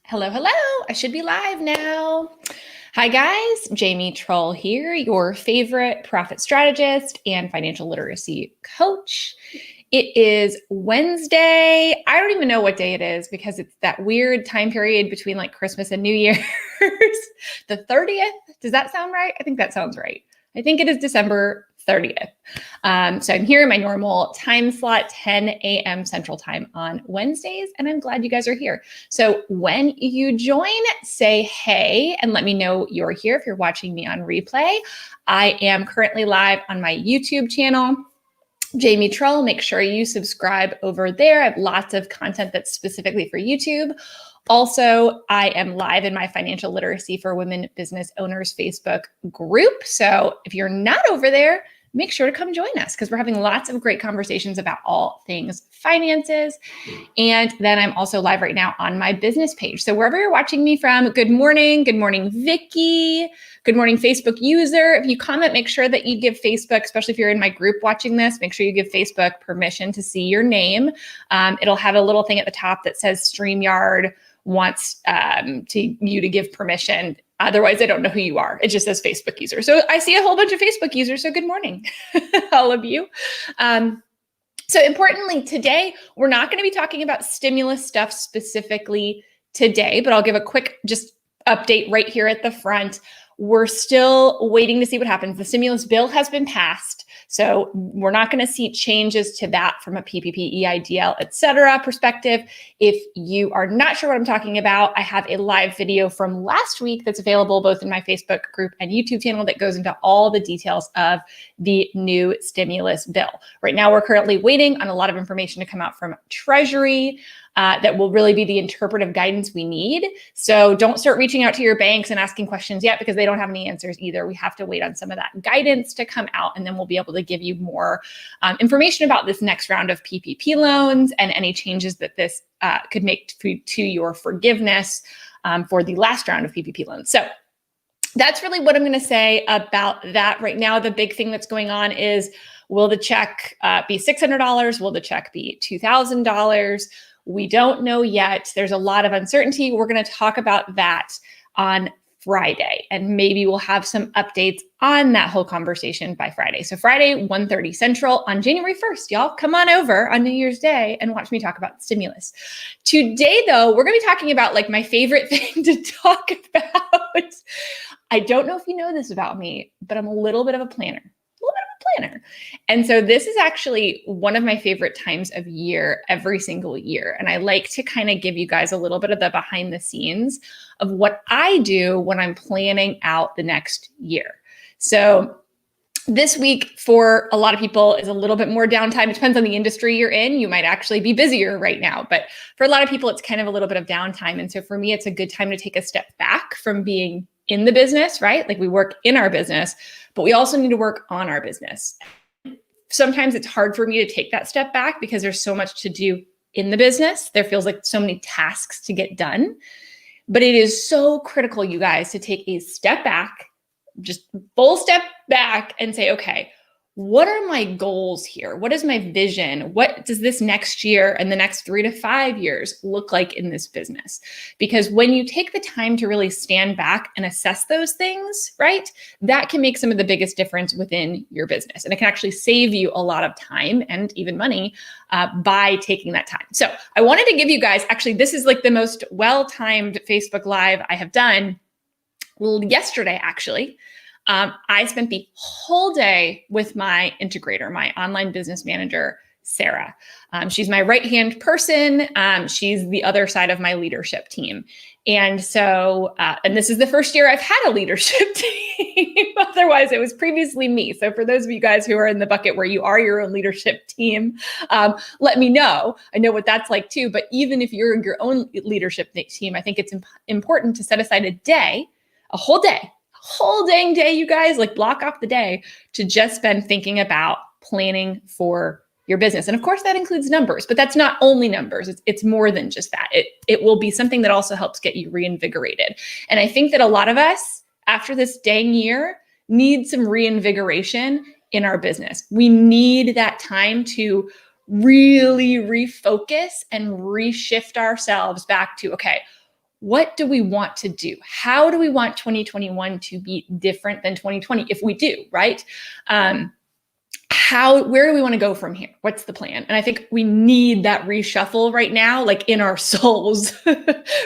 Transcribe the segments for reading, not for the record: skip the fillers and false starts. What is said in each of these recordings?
Hello, hello. I should be live now. Hi, guys. Jamie Trull here, your favorite profit strategist and financial literacy coach. It is Wednesday. I don't even know what day it is because it's that weird time period between like Christmas and New Year's. The 30th. Does that sound right? I think that sounds right. I think it is December 30th. So I'm here in my normal time slot, 10 a.m. Central Time on Wednesdays, and I'm glad you guys are here. So when you join, say hey and let me know you're here if you're watching me on replay. I am currently live on my YouTube channel, Jamie Trull. Make sure you subscribe over there. I have lots of content that's specifically for YouTube. Also, I am live in my Financial Literacy for Women Business Owners Facebook group. So if you're not over there, make sure to come join us because we're having lots of great conversations about all things finances. And then I'm also live right now on my business page. So wherever you're watching me from, good morning. Good morning, Vicky. Good morning, Facebook user. If you comment, make sure that you give Facebook, especially if you're in my group watching this, make sure you give Facebook permission to see your name. It'll have a little thing at the top that says StreamYard wants you to give permission. Otherwise, I don't know who you are. It just says Facebook user. So I see a whole bunch of Facebook users. So good morning, all of you. So importantly, today, we're not going to be talking about stimulus stuff specifically today, but I'll give a quick just update right here at the front. We're still waiting to see what happens. The stimulus bill has been passed. So we're not going to see changes to that from a PPP, EIDL, et cetera perspective. If you are not sure what I'm talking about, I have a live video from last week that's available both in my Facebook group and YouTube channel that goes into all the details of the new stimulus bill. Right now, we're currently waiting on a lot of information to come out from Treasury. That will really be the interpretive guidance we need. So don't start reaching out to your banks and asking questions yet because they don't have any answers either. We have to wait on some of that guidance to come out, and then we'll be able to give you more information about this next round of PPP loans and any changes that this could make to your forgiveness for the last round of PPP loans. So that's really what I'm going to say about that. Right now, the big thing that's going on is, will the check be $600? Will the check be $2,000? We don't know yet. There's a lot of uncertainty. We're going to talk about that on Friday, and maybe we'll have some updates on that whole conversation by Friday. So Friday, 1:30 Central on January 1st, y'all come on over on New Year's Day and watch me talk about stimulus. Today, though, we're going to be talking about like my favorite thing to talk about. I don't know if you know this about me, but I'm a little bit of a planner. And so this is actually one of my favorite times of year every single year. And I like to kind of give you guys a little bit of the behind the scenes of what I do when I'm planning out the next year. So this week for a lot of people is a little bit more downtime. It depends on the industry you're in. You might actually be busier right now, but for a lot of people, it's kind of a little bit of downtime. And so for me, it's a good time to take a step back from being in the business, right? Like we work in our business, but we also need to work on our business. Sometimes it's hard for me to take that step back because there's so much to do in the business. There feels like so many tasks to get done, but it is so critical, you guys, to take a step back, just full step back and say, okay, what are my goals here? What is my vision? What does this next year and the next 3 to 5 years look like in this business? Because when you take the time to really stand back and assess those things, right, that can make some of the biggest difference within your business. And it can actually save you a lot of time and even money by taking that time. So I wanted to give you guys, actually, this is like the most well-timed Facebook Live I have done. Well, yesterday, actually. I spent the whole day with my integrator, my online business manager, Sarah. She's my right-hand person. She's the other side of my leadership team. And so, and this is the first year I've had a leadership team. Otherwise, it was previously me. So for those of you guys who are in the bucket where you are your own leadership team, let me know. I know what that's like too. But even if you're your own leadership team, I think it's important to set aside a whole dang day, you guys, like block off the day to just spend thinking about planning for your business. And of course that includes numbers, but that's not only numbers. It's more than just that. It will be something that also helps get you reinvigorated. And I think that a lot of us after this dang year need some reinvigoration in our business. We need that time to really refocus and reshift ourselves back to, okay, what do we want to do? How do we want 2021 to be different than 2020? If we do, right? Where do we want to go from here? What's the plan? And I think we need that reshuffle right now, like in our souls,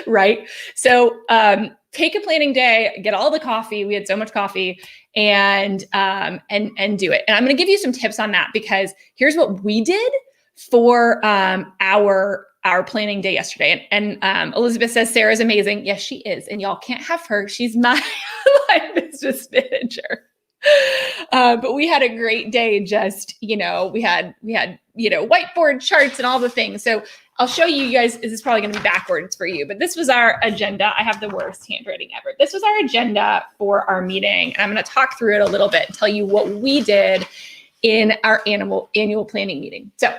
right? So take a planning day, get all the coffee. We had so much coffee, and do it. And I'm going to give you some tips on that, because here's what we did for our planning day yesterday. And Elizabeth says Sarah's amazing. Yes, she is. And y'all can't have her. She's my business manager. But we had a great day. Just, we had, whiteboard charts and all the things. So I'll show you guys, this is probably going to be backwards for you, but this was our agenda. I have the worst handwriting ever. This was our agenda for our meeting. And I'm going to talk through it a little bit and tell you what we did in our annual planning meeting. So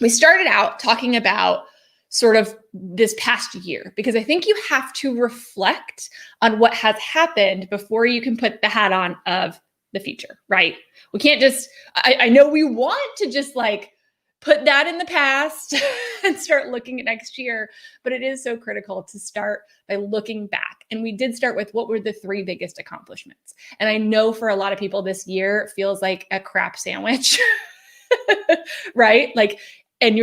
we started out talking about sort of this past year, because I think you have to reflect on what has happened before you can put the hat on of the future, right? We can't just, I know we want to just like put that in the past and start looking at next year, but it is so critical to start by looking back. And we did start with what were the 3 biggest accomplishments. And I know for a lot of people this year feels like a crap sandwich, right? Like, and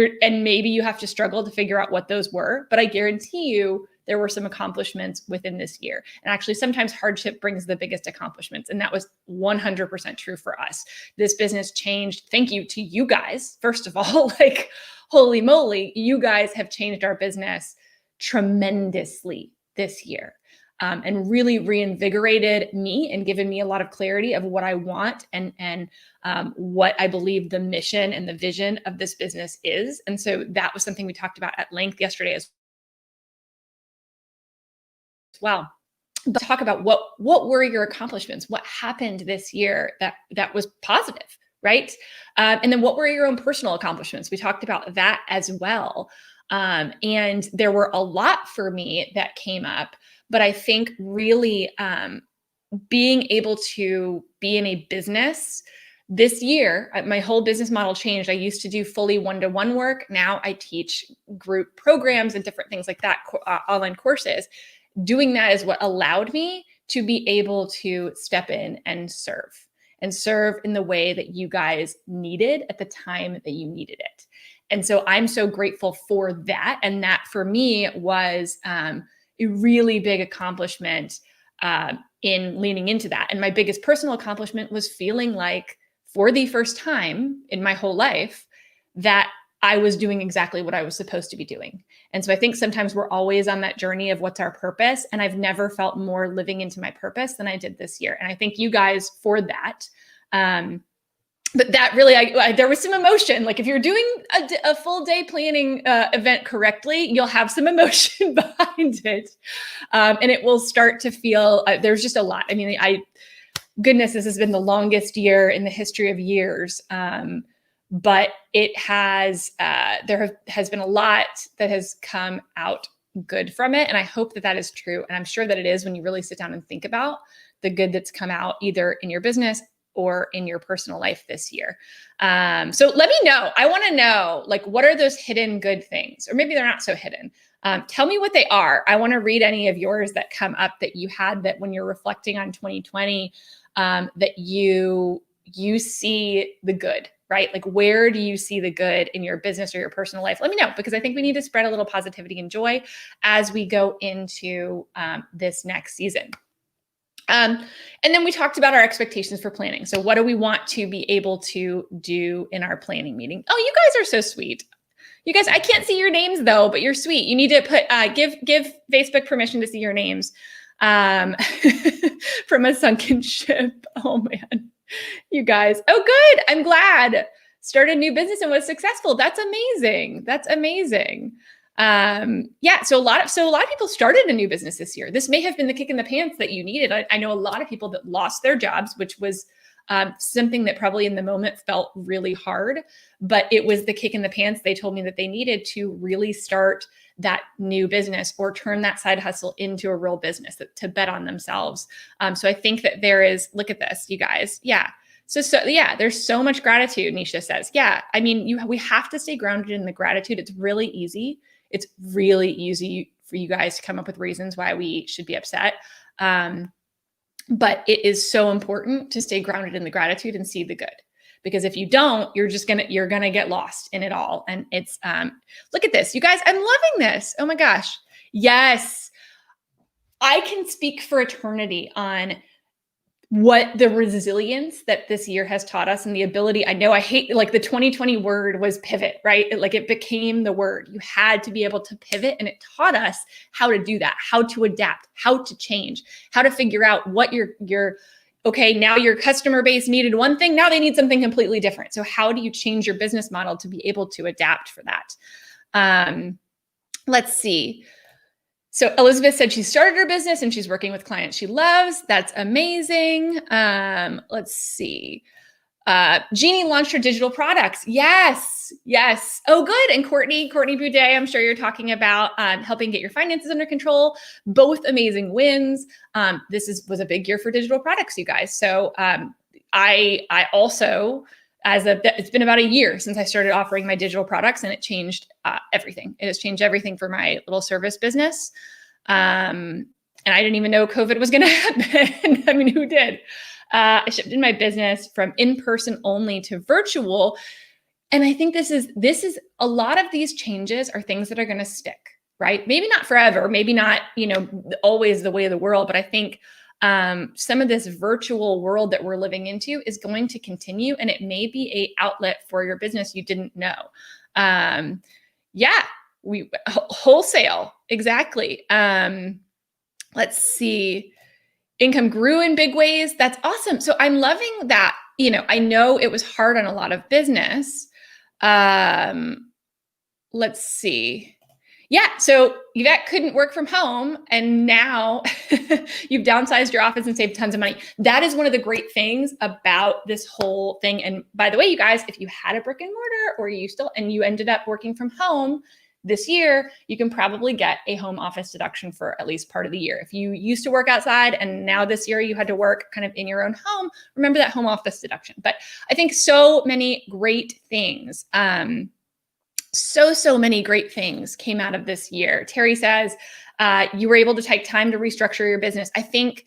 maybe you have to struggle to figure out what those were, but I guarantee you there were some accomplishments within this year. And actually sometimes hardship brings the biggest accomplishments. And that was 100% true for us. This business changed. Thank you to you guys. First of all, like, holy moly, you guys have changed our business tremendously this year. And really reinvigorated me and given me a lot of clarity of what I want and what I believe the mission and the vision of this business is. And so that was something we talked about at length yesterday as well. But talk about what were your accomplishments? What happened this year that was positive, right? And then what were your own personal accomplishments? We talked about that as well. And there were a lot for me that came up. But I think really being able to be in a business this year, my whole business model changed. I used to do fully one-to-one work. Now I teach group programs and different things like that, online courses. Doing that is what allowed me to be able to step in and serve in the way that you guys needed at the time that you needed it. And so I'm so grateful for that. And that for me was a really big accomplishment in leaning into that. And my biggest personal accomplishment was feeling like for the first time in my whole life that I was doing exactly what I was supposed to be doing. And so I think sometimes we're always on that journey of what's our purpose. And I've never felt more living into my purpose than I did this year. And I thank you guys for that. But that really, there was some emotion. Like if you're doing a full day planning event correctly, you'll have some emotion behind it. And it will start to feel, there's just a lot. I mean, goodness, this has been the longest year in the history of years. But it has, there has been a lot that has come out good from it. And I hope that that is true. And I'm sure that it is when you really sit down and think about the good that's come out either in your business or in your personal life this year. So let me know. I want to know, like, what are those hidden good things? Or maybe they're not so hidden. Tell me what they are. I want to read any of yours that come up that you had that when you're reflecting on 2020, that you see the good, right? Like, where do you see the good in your business or your personal life? Let me know, because I think we need to spread a little positivity and joy as we go into this next season. And then we talked about our expectations for planning. So what do we want to be able to do in our planning meeting? Oh, you guys are so sweet. You guys, I can't see your names though, but you're sweet. You need to put, give Facebook permission to see your names from a sunken ship. Oh man, you guys. Oh, good. I'm glad. Started a new business and was successful. That's amazing. That's amazing. Yeah. So a lot of people started a new business this year. This may have been the kick in the pants that you needed. I know a lot of people that lost their jobs, which was something that probably in the moment felt really hard, but it was the kick in the pants they told me that they needed to really start that new business or turn that side hustle into a real business, to bet on themselves. So I think that there is, look at this, you guys. Yeah. So yeah, there's so much gratitude, Nisha says. Yeah. I mean, we have to stay grounded in the gratitude. It's really easy. It's really easy for you guys to come up with reasons why we should be upset. But it is so important to stay grounded in the gratitude and see the good. Because if you don't, you're gonna get lost in it all. And it's look at this, you guys. I'm loving this. Oh my gosh, yes, I can speak for eternity on what the resilience that this year has taught us and the ability. I know I hate, like, the 2020 word was pivot, right? It became the word. You had to be able to pivot, and it taught us how to do that, how to adapt, how to change, how to figure out what okay, now your customer base needed one thing, now they need something completely different. So how do you change your business model to be able to adapt for that? Let's see. So Elizabeth said she started her business and she's working with clients she loves. That's amazing. Let's see. Jeannie launched her digital products. Yes. Oh, good. And Courtney Boudet, I'm sure you're talking about helping get your finances under control. Both amazing wins. This was a big year for digital products, you guys. So I also, it's been about a year since I started offering my digital products, and it changed everything. It has changed everything for my little service business. And I didn't even know COVID was going to happen. I mean, who did? I shifted my business from in-person only to virtual. And I think this is a lot of these changes are things that are going to stick, right? Maybe not forever, maybe not, always the way of the world, but I think some of this virtual world that we're living into is going to continue, and it may be an outlet for your business you didn't know. Wholesale, exactly. Let's see. Income grew in big ways. That's awesome. So I'm loving that. I know it was hard on a lot of business. Let's see. Yeah. So Yvette couldn't work from home, and now you've downsized your office and saved tons of money. That is one of the great things about this whole thing. And by the way, you guys, if you had a brick and mortar or you ended up working from home this year, you can probably get a home office deduction for at least part of the year. If you used to work outside and now this year you had to work kind of in your own home, remember that home office deduction. But I think so many great things. So many great things came out of this year. Terry says, you were able to take time to restructure your business. I think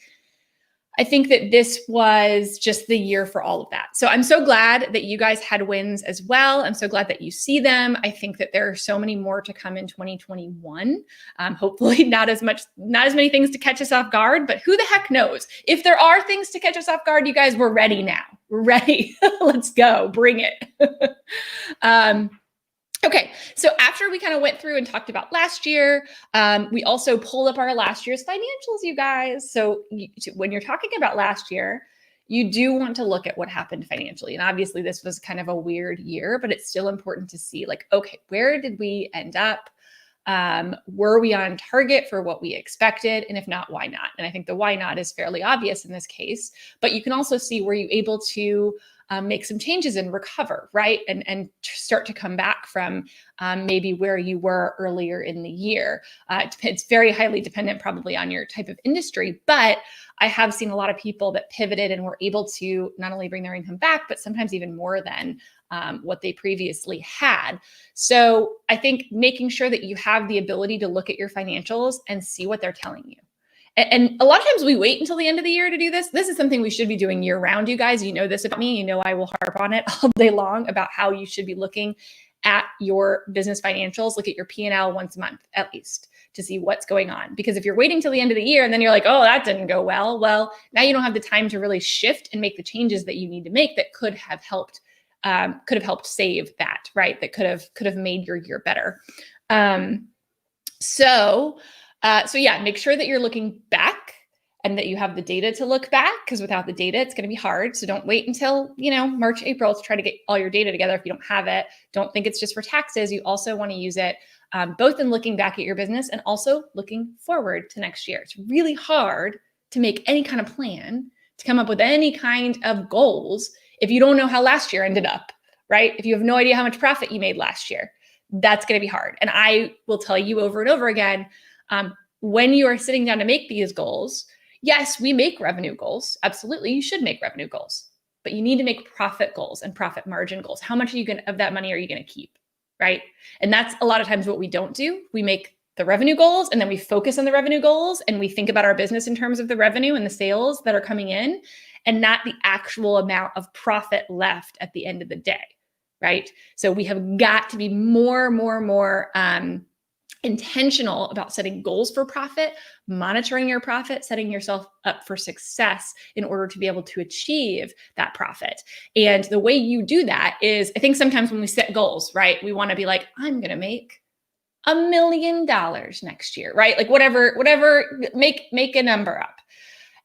that this was just the year for all of that. So I'm so glad that you guys had wins as well. I'm so glad that you see them. I think that there are so many more to come in 2021. Hopefully not as many things to catch us off guard, but who the heck knows? If there are things to catch us off guard, you guys, we're ready now. We're ready. Let's go. Bring it. Okay, so after we kind of went through and talked about last year, we also pulled up our last year's financials, you guys. So when you're talking about last year, you do want to look at what happened financially. And obviously this was kind of a weird year, but it's still important to see, like, okay, where did we end up? Were we on target for what we expected? And if not, why not? And I think the why not is fairly obvious in this case, but you can also see, were you able to make some changes and recover, right? And start to come back from maybe where you were earlier in the year. It's very highly dependent probably on your type of industry, but I have seen a lot of people that pivoted and were able to not only bring their income back, but sometimes even more than what they previously had. So I think making sure that you have the ability to look at your financials and see what they're telling you. And a lot of times we wait until the end of the year to do this. This is something we should be doing year round, you guys. You know this about me. You know I will harp on it all day long about how you should be looking at your business financials. Look at your P&L once a month at least to see what's going on. Because if you're waiting till the end of the year and then you're like, oh, that didn't go well. Well, now you don't have the time to really shift and make the changes that you need to make that could have helped save that, right? That could have made your year better. So yeah, make sure that you're looking back and that you have the data to look back, because without the data, it's going to be hard. So don't wait until, March, April to try to get all your data together if you don't have it. Don't think it's just for taxes. You also want to use it both in looking back at your business and also looking forward to next year. It's really hard to make any kind of plan, to come up with any kind of goals if you don't know how last year ended up, right? If you have no idea how much profit you made last year, that's going to be hard. And I will tell you over and over again, when you are sitting down to make these goals, yes, we make revenue goals. Absolutely, you should make revenue goals, but you need to make profit goals and profit margin goals. How much of that money are you going to keep, right? And that's a lot of times what we don't do. We make the revenue goals, and then we focus on the revenue goals, and we think about our business in terms of the revenue and the sales that are coming in, and not the actual amount of profit left at the end of the day, right? So we have got to be more intentional about setting goals for profit, monitoring your profit, setting yourself up for success in order to be able to achieve that profit. And the way you do that is, I think sometimes when we set goals, right, we want to be like, I'm going to make $1 million next year, right? Like whatever, make a number up.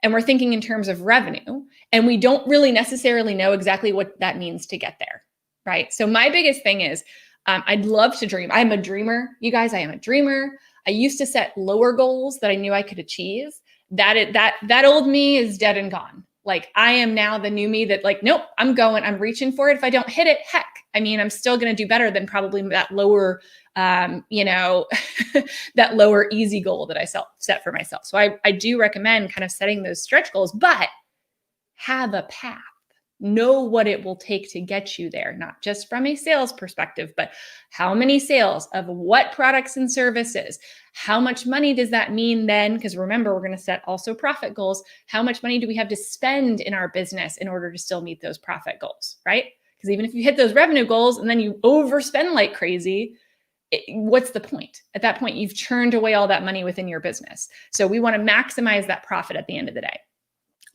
And we're thinking in terms of revenue, and we don't really necessarily know exactly what that means to get there, right? So my biggest thing is, I'd love to dream. I'm a dreamer, you guys. I am a dreamer. I used to set lower goals that I knew I could achieve. That old me is dead and gone. Like I am now the new me that like, nope, I'm reaching for it. If I don't hit it, heck, I mean, I'm still going to do better than probably that lower, that lower easy goal that I set for myself. So I do recommend kind of setting those stretch goals, but have a path. Know what it will take to get you there, not just from a sales perspective, but how many sales of what products and services, how much money does that mean then? Because remember, we're going to set also profit goals. How much money do we have to spend in our business in order to still meet those profit goals, right? Because even if you hit those revenue goals and then you overspend like crazy, what's the point? At that point, you've churned away all that money within your business. So we want to maximize that profit at the end of the day.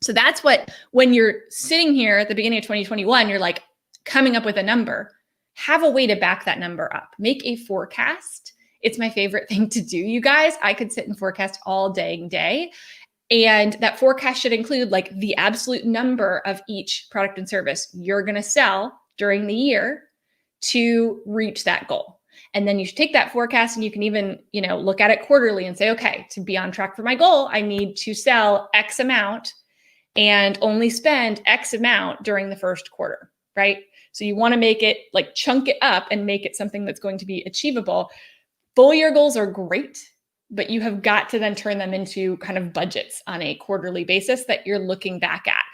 So that's what, when you're sitting here at the beginning of 2021, you're like coming up with a number, have a way to back that number up. Make a forecast. It's my favorite thing to do, you guys. I could sit and forecast all dang day. And that forecast should include like the absolute number of each product and service you're going to sell during the year to reach that goal. And then you should take that forecast and you can even, look at it quarterly and say, okay, to be on track for my goal, I need to sell X amount and only spend X amount during the first quarter, right? So you want to make it like chunk it up and make it something that's going to be achievable. Full year goals are great, but you have got to then turn them into kind of budgets on a quarterly basis that you're looking back at.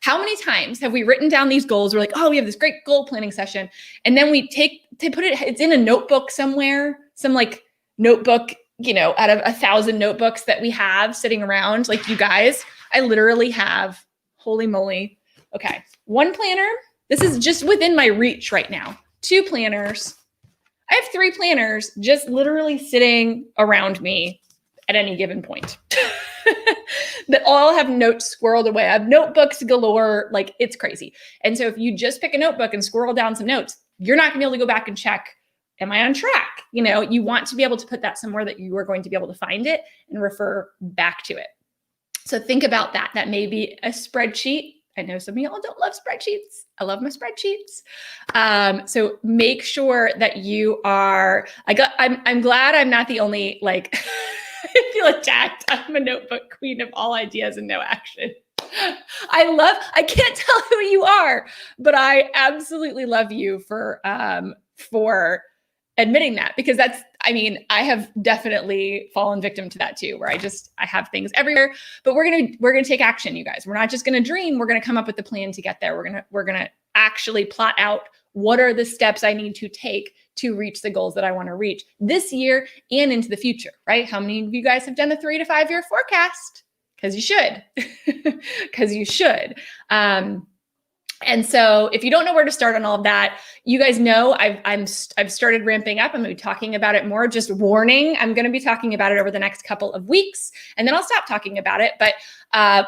How many times have we written down these goals? We're like, oh, we have this great goal planning session. And then we it's in a notebook somewhere, some like notebook, out of 1,000 notebooks that we have sitting around, like you guys, I literally have, holy moly. Okay. 1 planner. This is just within my reach right now. 2 planners. I have 3 planners just literally sitting around me at any given point that all have notes squirreled away. I have notebooks galore. Like it's crazy. And so if you just pick a notebook and squirrel down some notes, you're not gonna be able to go back and check, am I on track? You want to be able to put that somewhere that you are going to be able to find it and refer back to it. So think about that. That may be a spreadsheet. I know some of y'all don't love spreadsheets. I love my spreadsheets. So make sure that you are, I'm glad I'm not the only, like, I feel attacked. I'm a notebook queen of all ideas and no action. I can't tell who you are, but I absolutely love you for admitting that, because I have definitely fallen victim to that too, where I have things everywhere, but we're going to take action, you guys. We're not just going to dream. We're going to come up with the plan to get there. We're going to actually plot out what are the steps I need to take to reach the goals that I want to reach this year and into the future, right? How many of you guys have done a 3 to 5 year forecast? Because you should, And so if you don't know where to start on all of that, you guys know I've started ramping up. I'm going to be talking about it more. Just warning, I'm going to be talking about it over the next couple of weeks, and then I'll stop talking about it. But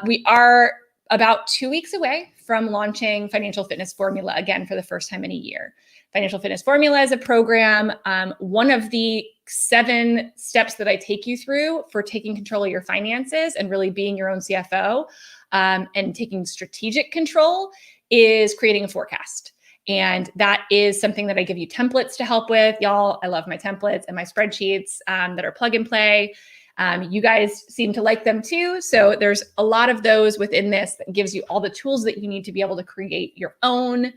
we are about 2 weeks away from launching Financial Fitness Formula again for the first time in a year. Financial Fitness Formula is a program, one of the 7 steps that I take you through for taking control of your finances and really being your own CFO, and taking strategic control is creating a forecast. And that is something that I give you templates to help with. Y'all, I love my templates and my spreadsheets that are plug and play. You guys seem to like them too. So there's a lot of those within this that gives you all the tools that you need to be able to create your own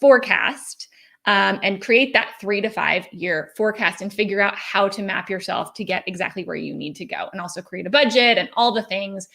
forecast, and create that 3 to 5 year forecast and figure out how to map yourself to get exactly where you need to go, and also create a budget and all the things.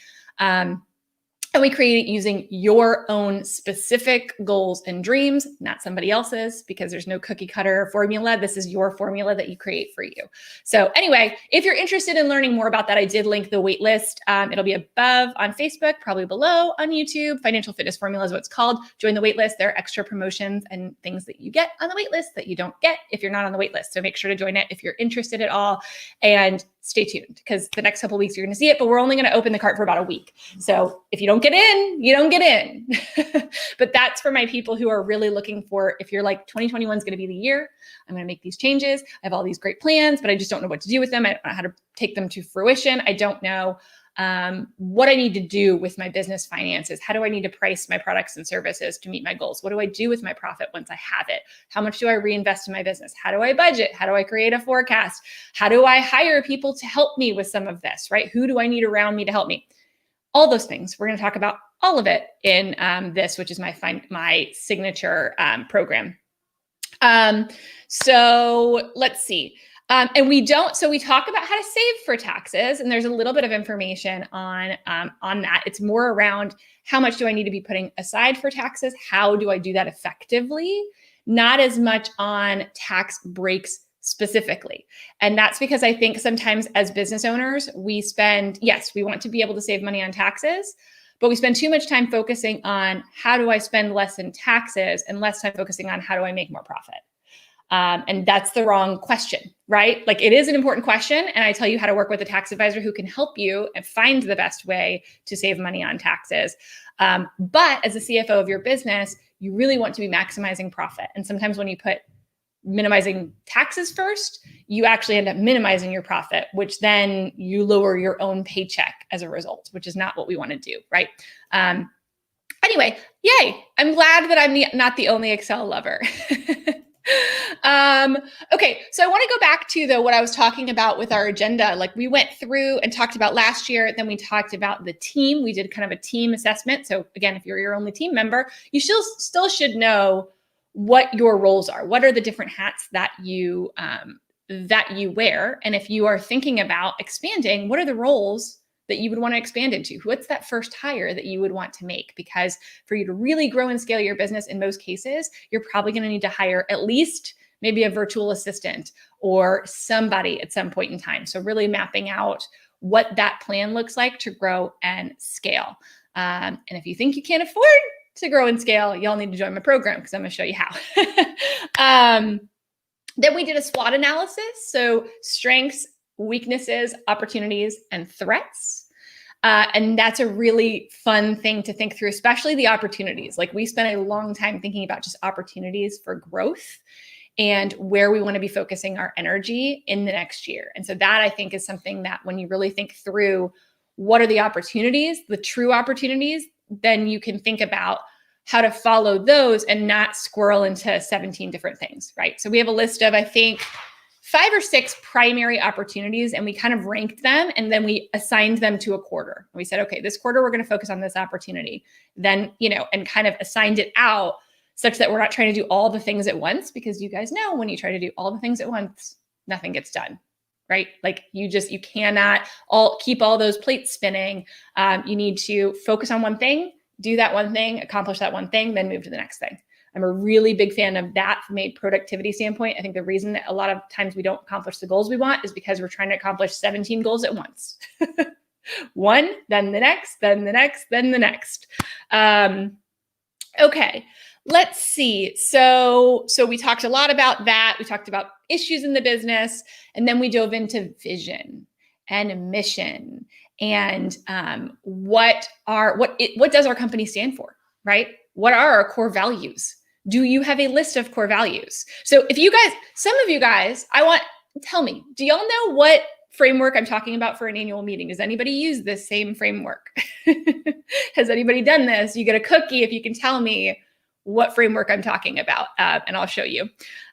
And we create it using your own specific goals and dreams, not somebody else's, because there's no cookie cutter formula. This is your formula that you create for you. So anyway, if you're interested in learning more about that, I did link the waitlist. It'll be above on Facebook, probably below on YouTube. Financial Fitness Formula is what it's called. Join the waitlist. There are extra promotions and things that you get on the waitlist that you don't get if you're not on the waitlist. So make sure to join it if you're interested at all. And stay tuned, because the next couple of weeks you're going to see it, but we're only going to open the cart for about a week. So if you don't get in, you don't get in. But that's for my people who are really looking for, if you're like 2021 is going to be the year, I'm going to make these changes. I have all these great plans, but I just don't know what to do with them. I don't know how to take them to fruition. I don't know what I need to do with my business finances. How do I need to price my products and services to meet my goals? What do I do with my profit once I have it? How much do I reinvest in my business? How do I budget? How do I create a forecast? How do I hire people to help me with some of this, right? Who do I need around me to help me? All those things. We're going to talk about all of it in this, which is my signature program. So let's see. And we talk about how to save for taxes, and there's a little bit of information on that. It's more around how much do I need to be putting aside for taxes? How do I do that effectively? Not as much on tax breaks specifically. And that's because I think sometimes as business owners, we want to be able to save money on taxes, but we spend too much time focusing on how do I spend less in taxes and less time focusing on how do I make more profit? And that's the wrong question, right? Like, it is an important question. And I tell you how to work with a tax advisor who can help you and find the best way to save money on taxes. But as a CFO of your business, you really want to be maximizing profit. And sometimes when you put minimizing taxes first, you actually end up minimizing your profit, which then you lower your own paycheck as a result, which is not what we want to do, right? Anyway, yay. I'm glad that I'm not the only Excel lover. Okay, so I want to go back to what I was talking about with our agenda. Like, we went through and talked about last year, then we talked about the team. We did kind of a team assessment. So again, if you're your only team member, you still should know what your roles are. What are the different hats that you wear? And if you are thinking about expanding, what are the roles that you would want to expand into? What's that first hire that you would want to make? Because for you to really grow and scale your business, in most cases, you're probably going to need to hire at least maybe a virtual assistant or somebody at some point in time. So really mapping out what that plan looks like to grow and scale. And if you think you can't afford to grow and scale, y'all need to join my program, because I'm going to show you how. Then we did a SWOT analysis. So strengths, weaknesses, opportunities, and threats. And that's a really fun thing to think through, especially the opportunities. Like, we spent a long time thinking about just opportunities for growth and where we want to be focusing our energy in the next year. And so that, I think, is something that when you really think through what are the opportunities, the true opportunities, then you can think about how to follow those and not squirrel into 17 different things, right? So we have a list of, I think, 5 or 6 primary opportunities, and we kind of ranked them, and then we assigned them to a quarter. We said, okay, this quarter, we're going to focus on this opportunity. Then, and kind of assigned it out such that we're not trying to do all the things at once, because you guys know when you try to do all the things at once, nothing gets done, right? Like, you cannot keep all those plates spinning. You need to focus on one thing, do that one thing, accomplish that one thing, then move to the next thing. I'm a really big fan of that from a productivity standpoint. I think the reason that a lot of times we don't accomplish the goals we want is because we're trying to accomplish 17 goals at once. One, then the next, then the next, then the next. Okay, let's see. So we talked a lot about that. We talked about issues in the business, and then we dove into vision and mission and what does our company stand for, right? What are our core values? Do you have a list of core values? So if you guys, some of you guys, tell me, do y'all know what framework I'm talking about for an annual meeting? Does anybody use this same framework? Has anybody done this? You get a cookie if you can tell me what framework I'm talking about, and I'll show you.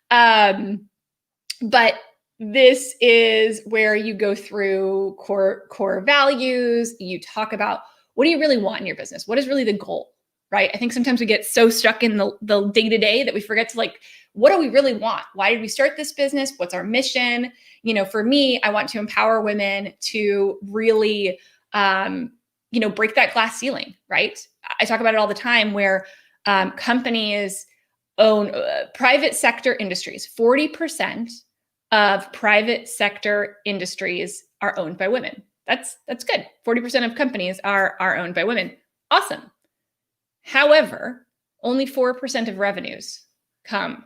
But this is where you go through core values. You talk about, what do you really want in your business? What is really the goal? Right? I think sometimes we get so stuck in the day-to-day that we forget to, like, what do we really want? Why did we start this business? What's our mission? For me, I want to empower women to really, break that glass ceiling, right? I talk about it all the time where companies own private sector industries. 40% of private sector industries are owned by women. That's good. 40% of companies are owned by women. Awesome. However, only 4% of revenues come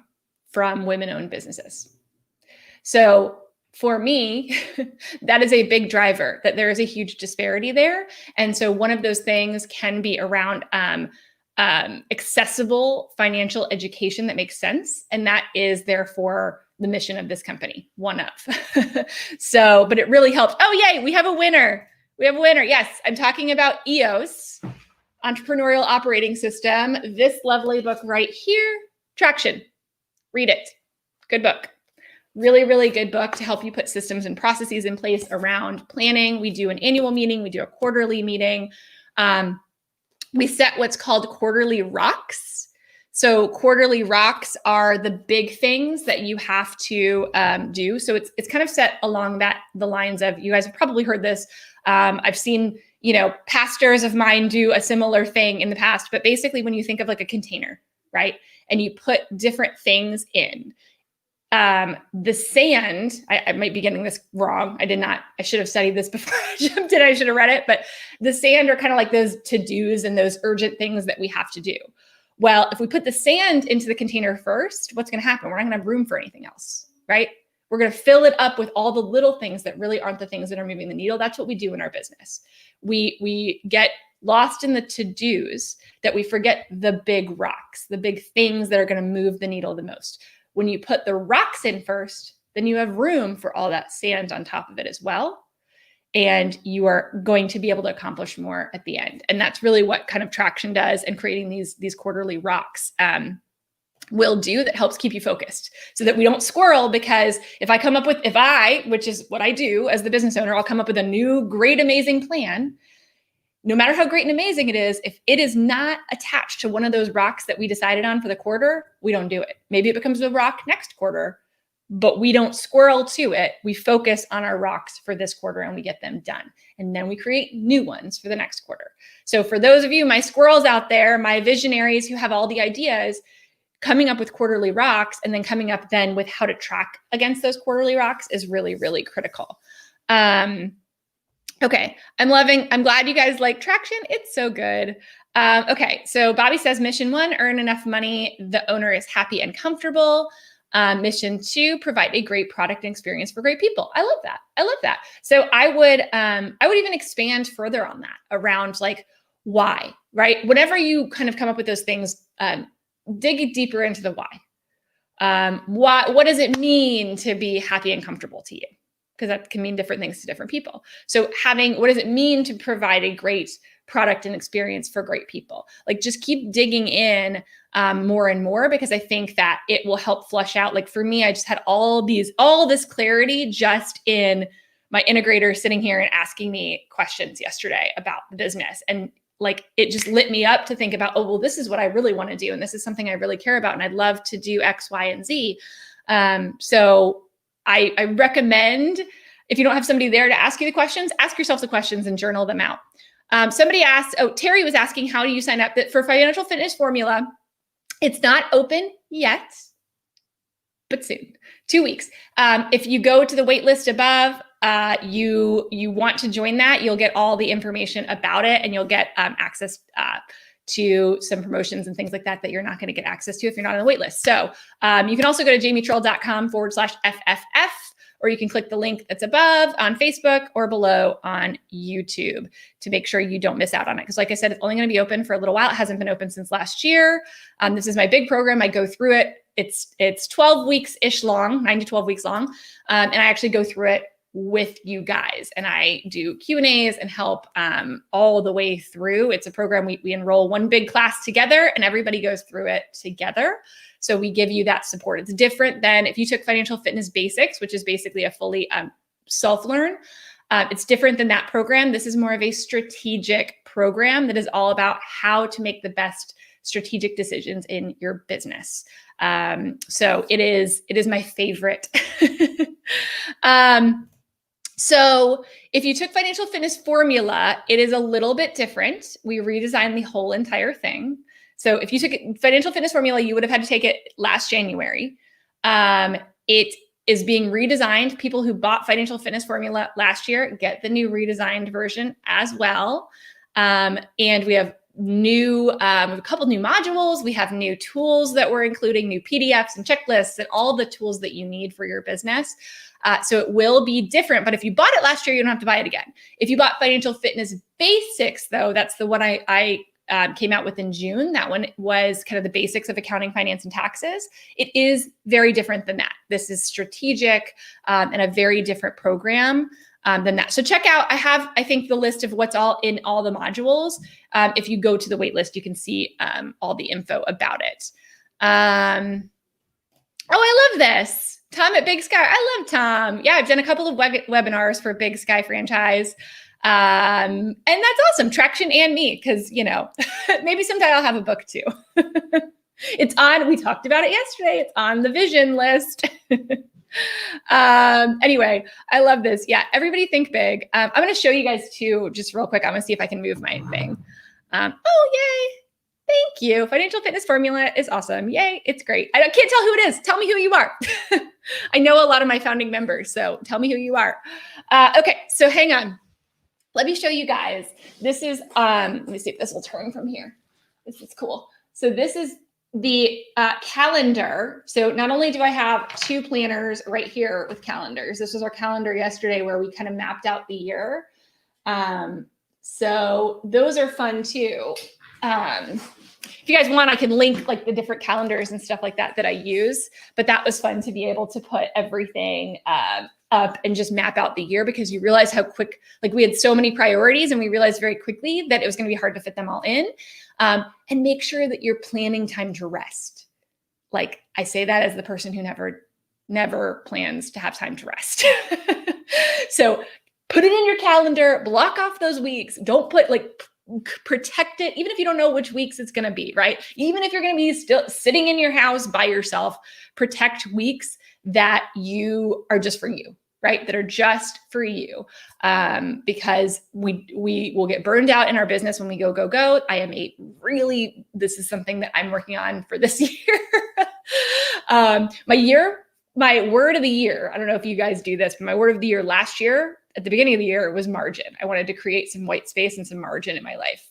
from women-owned businesses. So for me, that is a big driver, that there is a huge disparity there. And so one of those things can be around accessible financial education that makes sense. And that is therefore the mission of this company, one of. So, but it really helped. Oh, yay, we have a winner. We have a winner. Yes, I'm talking about EOS, Entrepreneurial Operating System. This lovely book right here, Traction. Read it. Good book. Really, really good book to help you put systems and processes in place around planning. We do an annual meeting. We do a quarterly meeting. We set what's called quarterly rocks. So quarterly rocks are the big things that you have to do. So it's kind of set along the lines of, you guys have probably heard this. I've seen, pastors of mine do a similar thing in the past, but basically when you think of like a container, right? And you put different things in, the sand, I might be getting this wrong. I should have studied this before I jumped in. I should have read it, but the sand are kind of like those to-dos and those urgent things that we have to do. Well, if we put the sand into the container first, what's going to happen? We're not going to have room for anything else, right? We're going to fill it up with all the little things that really aren't the things that are moving the needle. That's what we do in our business. We get lost in the to-dos that we forget the big rocks, the big things that are going to move the needle the most. When you put the rocks in first, then you have room for all that sand on top of it as well. And you are going to be able to accomplish more at the end. And that's really what kind of Traction does, and creating these quarterly rocks will do, that helps keep you focused so that we don't squirrel. Because if I, which is what I do as the business owner, I'll come up with a new, great, amazing plan. No matter how great and amazing it is, if it is not attached to one of those rocks that we decided on for the quarter, we don't do it. Maybe it becomes a rock next quarter, but we don't squirrel to it. We focus on our rocks for this quarter and we get them done. And then we create new ones for the next quarter. So for those of you, my squirrels out there, my visionaries who have all the ideas, coming up with quarterly rocks and then coming up then with how to track against those quarterly rocks is really, really critical. Okay, I'm glad you guys like Traction. It's so good. Okay, so Bobby says mission 1, earn enough money the owner is happy and comfortable. Mission 2, provide a great product and experience for great people. I love that. So I would even expand further on that around like why, right? Whenever you kind of come up with those things, dig deeper into the why. What does it mean to be happy and comfortable to you? Because that can mean different things to different people. So what does it mean to provide a great product and experience for great people? Like, just keep digging in more and more, because I think that it will help flush out. Like for me, I just had all this clarity just in my integrator sitting here and asking me questions yesterday about the business. And like, it just lit me up to think about, oh, well, this is what I really want to do. And this is something I really care about. And I'd love to do X, Y, and Z. So I recommend, if you don't have somebody there to ask you the questions, ask yourself the questions and journal them out. Somebody asked, Terry was asking, how do you sign up for Financial Fitness Formula? It's not open yet, but soon, 2 weeks. If you go to the wait list above, you want to join that, you'll get all the information about it, and you'll get access to some promotions and things like that you're not going to get access to if you're not on the wait list. So you can also go to jamietrull.com/FFF, or you can click the link that's above on Facebook or below on YouTube to make sure you don't miss out on it. Because like I said, it's only going to be open for a little while. It hasn't been open since last year. This is my big program. I go through it. It's 12 weeks-ish long, 9 to 12 weeks long. And I actually go through it with you guys, and I do Q&As and help all the way through. It's a program we enroll one big class together, and everybody goes through it together. So we give you that support. It's different than if you took Financial Fitness Basics, which is basically a fully self-learn. It's different than that program. This is more of a strategic program that is all about how to make the best strategic decisions in your business. So it is my favorite. So if you took Financial Fitness Formula, it is a little bit different. We redesigned the whole entire thing. So if you took Financial Fitness Formula, you would have had to take it last January. It is being redesigned. People who bought Financial Fitness Formula last year get the new redesigned version as well. And we have a couple new modules. We have new tools that we're including, new PDFs and checklists and all the tools that you need for your business. So it will be different, but if you bought it last year, you don't have to buy it again. If you bought Financial Fitness Basics, though, that's the one I came out with in June. That one was kind of the basics of accounting, finance, and taxes. It is very different than that. This is strategic and a very different program than that. So check out, I think the list of what's all in all the modules. If you go to the wait list, you can see all the info about it. Oh, I love this. Tom at Big Sky. I love Tom. Yeah, I've done a couple of webinars for Big Sky franchise. And that's awesome. Traction and me, because, maybe someday I'll have a book too. It's on, we talked about it yesterday. It's on the vision list. Anyway, I love this. Yeah, everybody think big. I'm going to show you guys too, just real quick. I'm going to see if I can move my thing. Oh, yay. Thank you. Financial Fitness Formula is awesome. Yay. It's great. I can't tell who it is. Tell me who you are. I know a lot of my founding members, so tell me who you are. Okay, so hang on. Let me show you guys. This is, let me see if this will turn from here. This is cool. So this is the calendar. So not only do I have two planners right here with calendars, this was our calendar yesterday where we kind of mapped out the year. So those are fun too. If you guys want, I can link like the different calendars and stuff like that I use, but that was fun to be able to put everything up and just map out the year, because you realize how quick, like we had so many priorities and we realized very quickly that it was going to be hard to fit them all in. And make sure that you're planning time to rest. Like I say that as the person who never plans to have time to rest. So put it in your calendar, block off those weeks. Don't put protect it, even if you don't know which weeks it's going to be, right? Even if you're going to be still sitting in your house by yourself, protect weeks that you are just for you, right? That are just for you. Because we will get burned out in our business when we go. This is something that I'm working on for this year. My word of the year, I don't know if you guys do this, but my word of the year last year, at the beginning of the year, was margin. I wanted to create some white space and some margin in my life.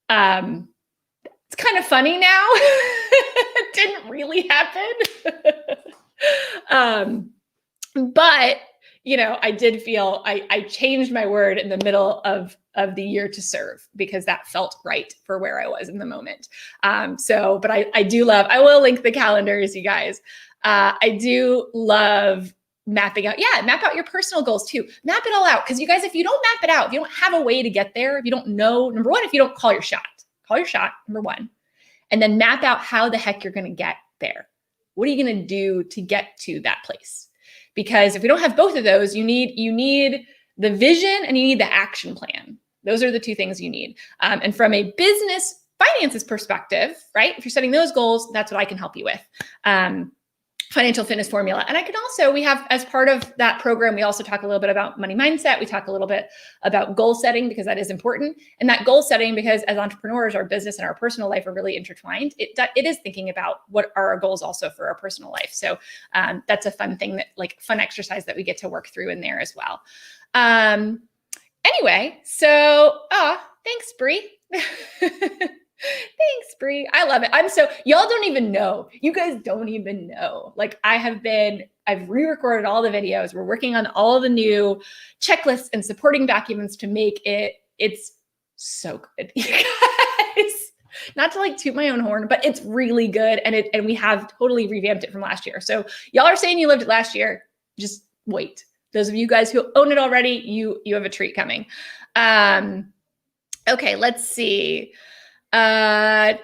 It's kind of funny now. It didn't really happen. But, I did feel I changed my word in the middle of the year to serve, because that felt right for where I was in the moment. But I do love, I will link the calendars, you guys. I do love mapping out. Yeah, map out your personal goals too. Map it all out. Because you guys, if you don't map it out, if you don't have a way to get there, if you don't know, number one, if you don't call your shot, number one. And then map out how the heck you're going to get there. What are you going to do to get to that place? Because if we don't have both of those, you need the vision and you need the action plan. Those are the two things you need. And from a business finances perspective, right? If you're setting those goals, that's what I can help you with. Financial Fitness Formula. And we have, as part of that program, we also talk a little bit about money mindset. We talk a little bit about goal setting, because that is important. And that goal setting, because as entrepreneurs, our business and our personal life are really intertwined. It is thinking about what are our goals also for our personal life. So that's a fun thing, fun exercise that we get to work through in there as well. Anyway, so, thanks, Bree. Thanks, Bree. I love it. Y'all don't even know. You guys don't even know. I've re-recorded all the videos. We're working on all the new checklists and supporting documents to make it's so good, you guys. Not to toot my own horn, but it's really good. And we have totally revamped it from last year. So y'all are saying you lived it last year. Just wait. Those of you guys who own it already, you have a treat coming. Okay, let's see. I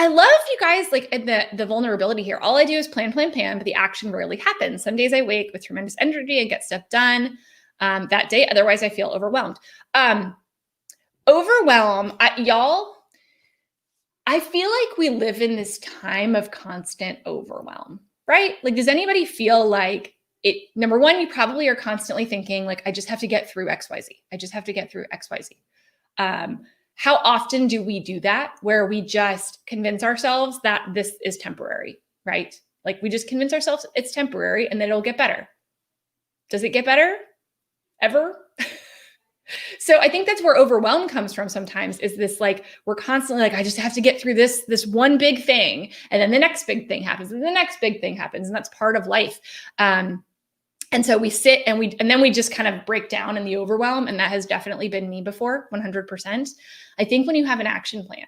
love you guys the vulnerability here. All I do is plan, but the action rarely happens. Some days I wake with tremendous energy and get stuff done that day. Otherwise I feel overwhelmed. Y'all, I feel like we live in this time of constant overwhelm, right? Does anybody feel like number one, you probably are constantly thinking like, I just have to get through XYZ. I just have to get through XYZ. How often do we do that where we just convince ourselves that this is temporary, right? Like we just convince ourselves it's temporary and then it'll get better. Does it get better ever? So I think that's where overwhelm comes from sometimes, is this like, we're constantly like, I just have to get through this one big thing. And then the next big thing happens and the next big thing happens. And that's part of life. And so we sit and then we just kind of break down in the overwhelm. And that has definitely been me before, 100%. I think when you have an action plan,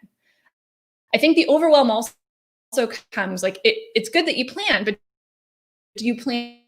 I think the overwhelm also comes like, it's good that you plan, but do you plan?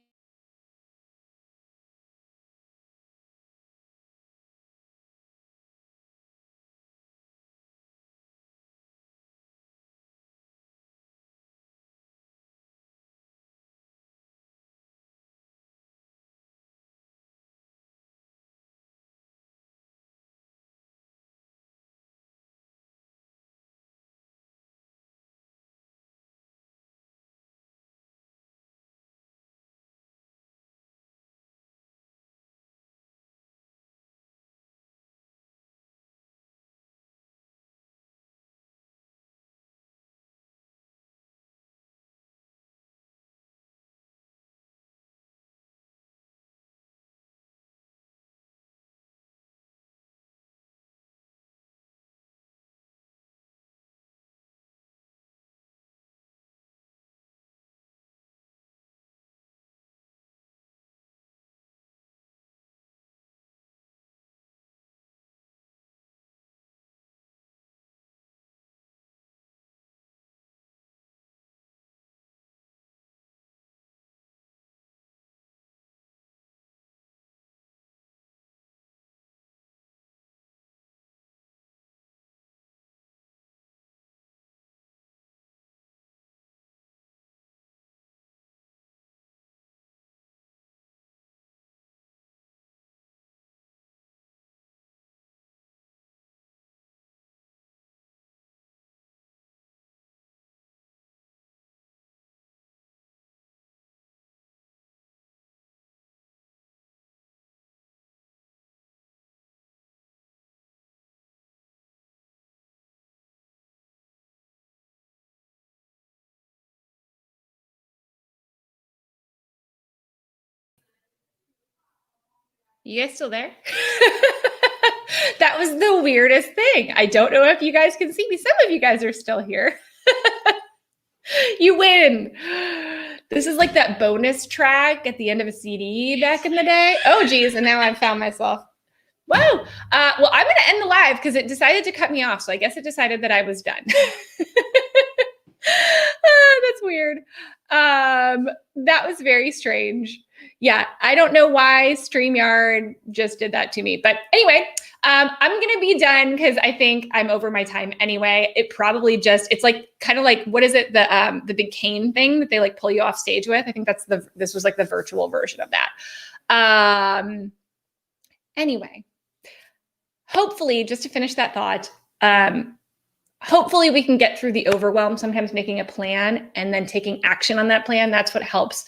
You guys still there? That was the weirdest thing. I don't know if you guys can see me. Some of you guys are still here. You win. This is like that bonus track at the end of a CD back in the day. Oh, geez. And now I've found myself. Whoa. Well, I'm going to end the live because it decided to cut me off. So I guess it decided that I was done. That's weird. That was very strange. Yeah, I don't know why StreamYard just did that to me. But anyway, I'm going to be done because I think I'm over my time anyway. It probably it's like kind of like, what is it? The big cane thing that they like pull you off stage with. I think this was like the virtual version of that. Anyway, hopefully, just to finish that thought, hopefully we can get through the overwhelm, sometimes making a plan and then taking action on that plan. That's what helps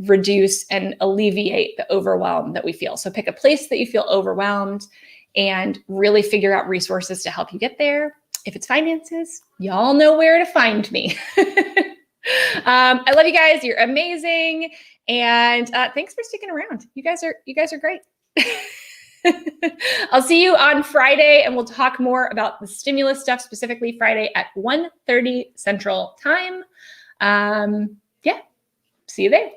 reduce and alleviate the overwhelm that we feel. So pick a place that you feel overwhelmed and really figure out resources to help you get there. If it's finances, y'all know where to find me. I love you guys. You're amazing. And thanks for sticking around. You guys are great. I'll see you on Friday and we'll talk more about the stimulus stuff, specifically Friday at 1:30 Central Time. Yeah, see you there.